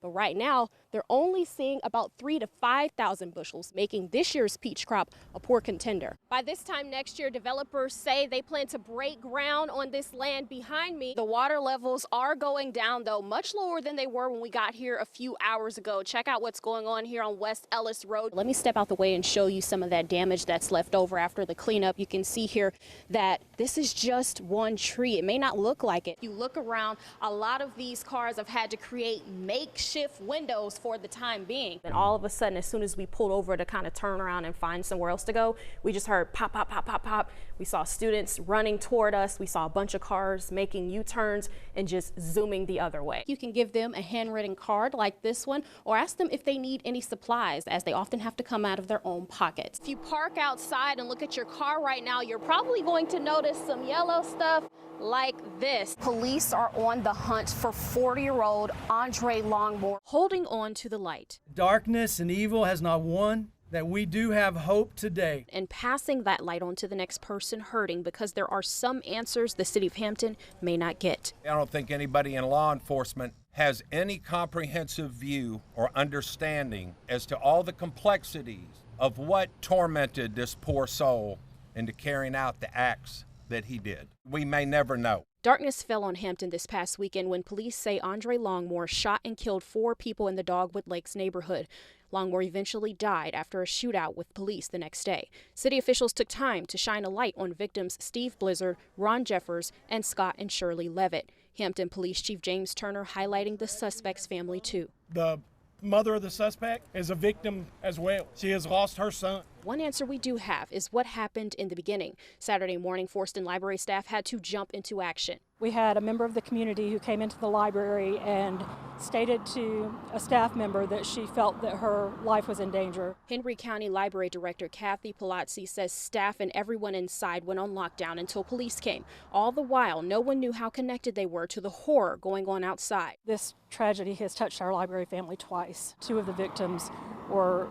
But right now, they're only seeing about 3,000 to 5,000 bushels, making this year's peach crop a poor contender. By this time next year, developers say they plan to break ground on this land behind me. The water levels are going down, though, much lower than they were when we got here a few hours ago. Check out what's going on here on West Ellis Road. Let me step out the way and show you some of that damage that's left over after the cleanup. You can see here that this is just one tree. It may not look like it. You look around, a lot of these cars have had to create makeshift windows for the time being. And all of a sudden, as soon as we pulled over to kind of turn around and find somewhere else to go, we just heard pop, pop, pop, pop, pop. We saw students running toward us. We saw a bunch of cars making U-turns and just zooming the other way. You can give them a handwritten card like this one, or ask them if they need any supplies, as they often have to come out of their own pockets. If you park outside and look at your car right now, you're probably going to notice some yellow stuff like this. Police are on the hunt for 40-year-old Andre Longmore, holding on to the light. Darkness and evil has not won, that we do have hope today. And passing that light on to the next person hurting, because there are some answers the city of Hampton may not get. I don't think anybody in law enforcement has any comprehensive view or understanding as to all the complexities of what tormented this poor soul into carrying out the acts that he did. We may never know. Darkness fell on Hampton this past weekend when police say Andre Longmore shot and killed 4 people in the Dogwood Lakes neighborhood. Longmore eventually died after a shootout with police the next day. City officials took time to shine a light on victims Steve Blizzard, Ron Jeffers, and Scott and Shirley Levitt. Hampton Police Chief James Turner highlighting the suspect's family too. The mother of the suspect is a victim as well. She has lost her son. One answer we do have is what happened in the beginning. Saturday morning, Forston Library staff had to jump into action. We had a member of the community who came into the library and stated to a staff member that she felt that her life was in danger. Henry County Library Director Kathy Palazzi says staff and everyone inside went on lockdown until police came. All the while, no one knew how connected they were to the horror going on outside. This tragedy has touched our library family twice. 2 of the victims were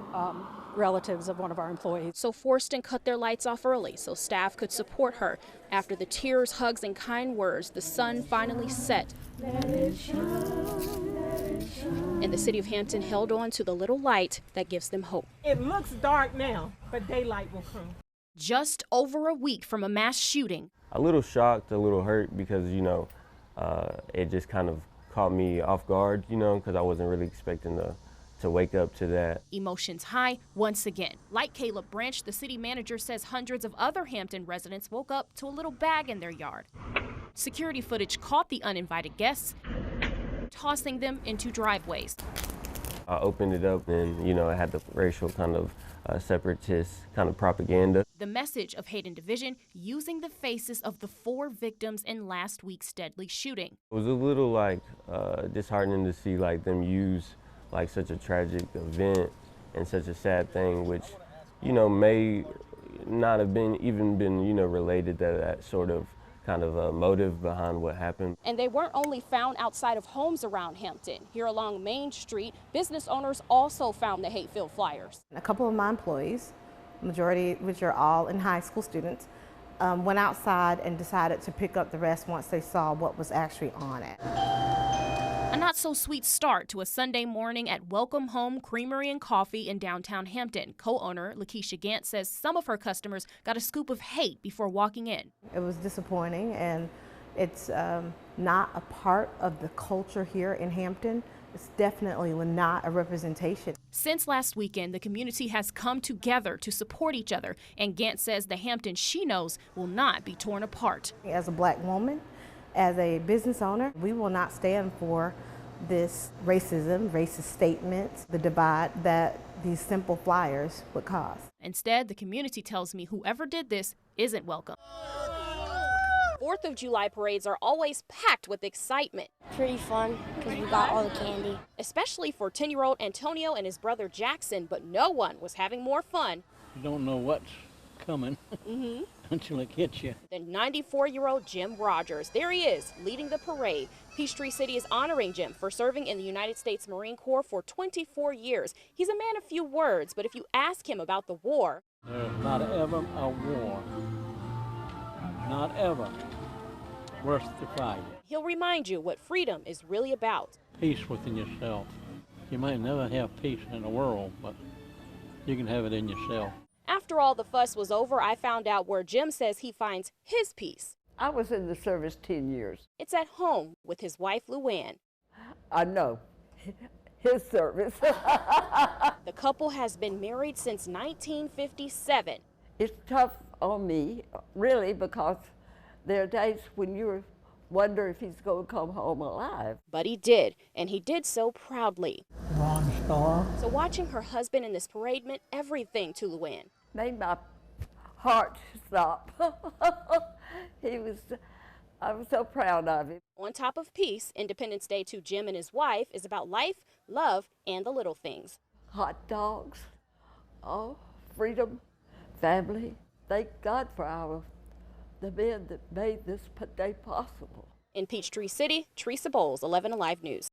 relatives of one of our employees. So Forston cut their lights off early so staff could support her. After the tears, hugs, and kind words, the sun finally set. And the city of Hampton held on to the little light that gives them hope. It looks dark now, but daylight will come. Just over a week from a mass shooting. A little shocked, a little hurt because, it just kind of caught me off guard, because I wasn't really expecting to wake up to that. Emotions high once again. Like Caleb Branch, the city manager says hundreds of other Hampton residents woke up to a little bag in their yard. Security footage caught the uninvited guests tossing them into driveways. I opened it up and, it had the racial kind of separatist kind of propaganda. The message of hate and division using the faces of the 4 victims in last week's deadly shooting. It was a little disheartening to see them use such a tragic event and such a sad thing, which, may not have been related to that sort of kind of motive behind what happened. And they weren't only found outside of homes around Hampton. Here along Main Street, business owners also found the hate-filled flyers. A couple of my employees, majority which are all in high school students, went outside and decided to pick up the rest once they saw what was actually on it. A not-so-sweet start to a Sunday morning at Welcome Home Creamery and Coffee in downtown Hampton. Co-owner Lakeisha Gant says some of her customers got a scoop of hate before walking in. It was disappointing, and it's not a part of the culture here in Hampton. It's definitely not a representation. Since last weekend, the community has come together to support each other, and Gant says the Hampton she knows will not be torn apart. As a black woman, as a business owner, we will not stand for this racism, racist statements, the divide that these simple flyers would cause. Instead, the community tells me whoever did this isn't welcome. 4th of July parades are always packed with excitement. Pretty fun because we got all the candy. Especially for 10-year-old Antonio and his brother Jackson, but no one was having more fun. You don't know what's coming until it hits you. Than 94-year-old Jim Rogers. There he is, leading the parade. Peachtree City is honoring Jim for serving in the United States Marine Corps for 24 years. He's a man of few words, but if you ask him about the war... There's not ever a war, not ever, worth the fight. He'll remind you what freedom is really about. Peace within yourself. You might never have peace in the world, but you can have it in yourself. After all the fuss was over, I found out where Jim says he finds his peace. I was in the service 10 years. It's at home with his wife, Luann. I know. His service. The couple has been married since 1957. It's tough on me, really, because there are days when you wonder if he's going to come home alive. But he did, and he did so proudly. Ron Star. So watching her husband in this parade meant everything to Luann. Made my heart stop. I was so proud of him. On top of peace, Independence Day to Jim and his wife is about life, love, and the little things. Hot dogs, oh, freedom, family. Thank God for the men that made this day possible. In Peachtree City, Tresia Bowles, 11 Alive News.